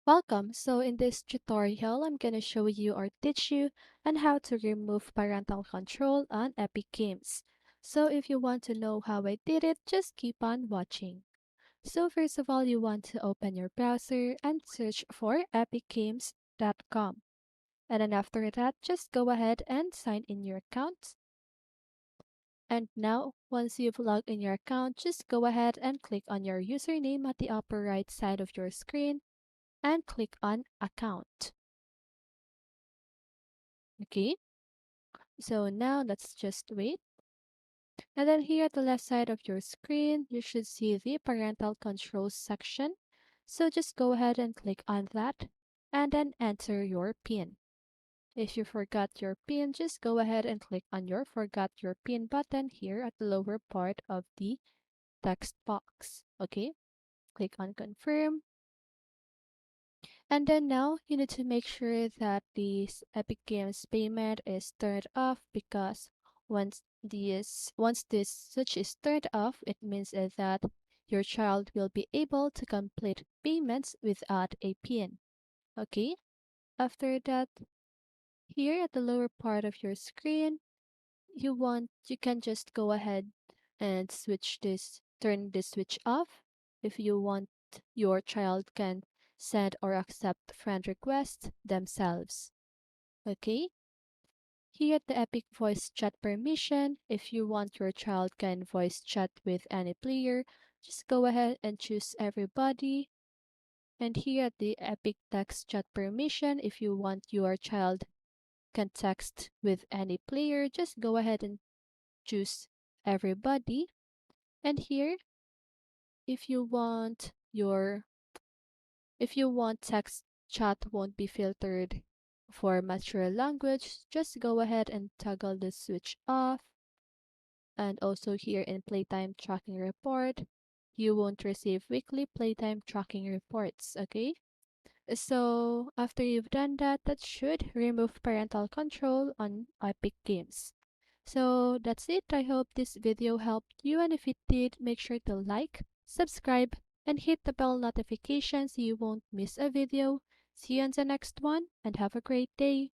Welcome. So in this tutorial, I'm going to show you or teach you on how to remove parental control on Epic Games. So if you want to know how I did it, just keep on watching. So first of all, you want to open your browser and search for epicgames.com. And then after that, just go ahead and sign in your account. And now, once you've logged in your account, just go ahead and click on your username at the upper right side of your screen and click on Account. Okay, so now let's just wait. And then here at the left side of your screen, you should see the parental controls section. So just go ahead and click on that and then enter your PIN. If you forgot your PIN, just go ahead and click on your Forgot Your PIN button here at the lower part of the text box. Okay, click on Confirm. And then now you need to make sure that this Epic Games payment is turned off because once this switch is turned off, it means that your child will be able to complete payments without a PIN. Okay? After that, here at the lower part of your screen, you can just go ahead and turn this switch off. If you want, your child can send or accept friend requests themselves. Okay, here at the Epic Voice Chat permission, if you want your child can voice chat with any player, just go ahead and choose everybody. And here at the Epic Text Chat permission, if you want your child can text with any player, just go ahead and choose everybody. And here, if you want your if you want text chat won't be filtered for mature language, just go ahead and toggle the switch off. And also here in playtime tracking report, you won't receive weekly playtime tracking reports, okay? So after you've done that, that should remove parental control on Epic Games. So that's it. I hope this video helped you, and if it did, make sure to like, subscribe, and hit the bell notification so you won't miss a video. See you on the next one, and have a great day.